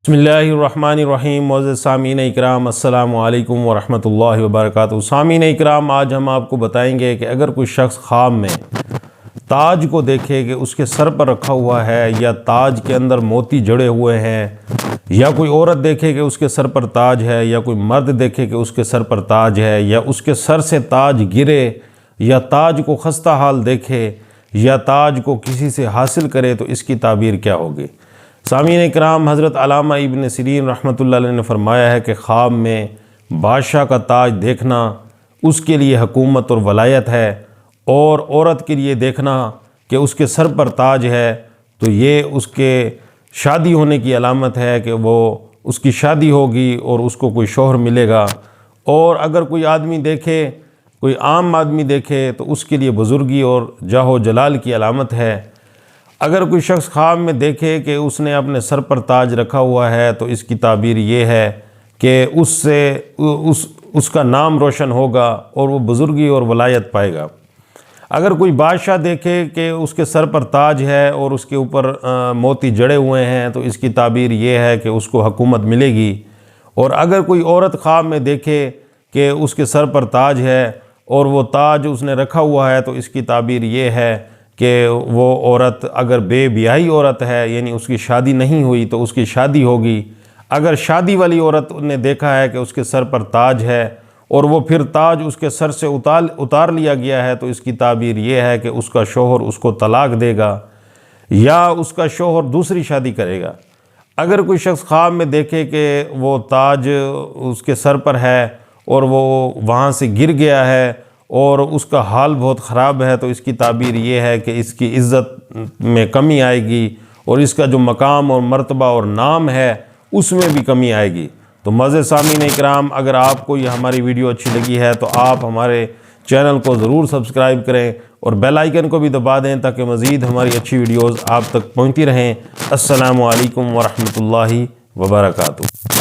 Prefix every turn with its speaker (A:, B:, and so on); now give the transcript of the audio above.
A: بسم اللہ الرحمن الرحیم۔ معزز سامعین اکرام، السلام علیکم ورحمۃ اللہ وبرکاتہ۔ سامعین اکرام، آج ہم آپ کو بتائیں گے کہ اگر کوئی شخص خواب میں تاج کو دیکھے کہ اس کے سر پر رکھا ہوا ہے یا تاج کے اندر موتی جڑے ہوئے ہیں، یا کوئی عورت دیکھے کہ اس کے سر پر تاج ہے، یا کوئی مرد دیکھے کہ اس کے سر پر تاج ہے، یا اس کے سر سے تاج گرے، یا تاج کو خستہ حال دیکھے، یا تاج کو کسی سے حاصل کرے، تو اس کی تعبیر کیا ہوگی؟ سامعین اکرام، حضرت علامہ ابن سیرین رحمۃ اللہ علیہ نے فرمایا ہے کہ خواب میں بادشاہ کا تاج دیکھنا اس کے لیے حکومت اور ولایت ہے، اور عورت کے لیے دیکھنا کہ اس کے سر پر تاج ہے تو یہ اس کے شادی ہونے کی علامت ہے کہ وہ اس کی شادی ہوگی اور اس کو کوئی شوہر ملے گا۔ اور اگر کوئی آدمی دیکھے، کوئی عام آدمی دیکھے، تو اس کے لیے بزرگی اور جاہ و جلال کی علامت ہے۔ اگر کوئی شخص خواب میں دیکھے کہ اس نے اپنے سر پر تاج رکھا ہوا ہے تو اس کی تعبیر یہ ہے کہ اس سے اس کا نام روشن ہوگا اور وہ بزرگی اور ولایت پائے گا۔ اگر کوئی بادشاہ دیکھے کہ اس کے سر پر تاج ہے اور اس کے اوپر موتی جڑے ہوئے ہیں تو اس کی تعبیر یہ ہے کہ اس کو حکومت ملے گی۔ اور اگر کوئی عورت خواب میں دیکھے کہ اس کے سر پر تاج ہے اور وہ تاج اس نے رکھا ہوا ہے تو اس کی تعبیر یہ ہے کہ وہ عورت اگر بے بیاہی عورت ہے، یعنی اس کی شادی نہیں ہوئی، تو اس کی شادی ہوگی۔ اگر شادی والی عورت نے دیکھا ہے کہ اس کے سر پر تاج ہے اور وہ پھر تاج اس کے سر سے اتار لیا گیا ہے تو اس کی تعبیر یہ ہے کہ اس کا شوہر اس کو طلاق دے گا یا اس کا شوہر دوسری شادی کرے گا۔ اگر کوئی شخص خواب میں دیکھے کہ وہ تاج اس کے سر پر ہے اور وہ وہاں سے گر گیا ہے اور اس کا حال بہت خراب ہے تو اس کی تعبیر یہ ہے کہ اس کی عزت میں کمی آئے گی اور اس کا جو مقام اور مرتبہ اور نام ہے اس میں بھی کمی آئے گی۔ تو معزز سامعین اکرام، اگر آپ کو یہ ہماری ویڈیو اچھی لگی ہے تو آپ ہمارے چینل کو ضرور سبسکرائب کریں اور بیل آئیکن کو بھی دبا دیں تاکہ مزید ہماری اچھی ویڈیوز آپ تک پہنچتی رہیں۔ السلام علیکم ورحمۃ اللہ وبرکاتہ۔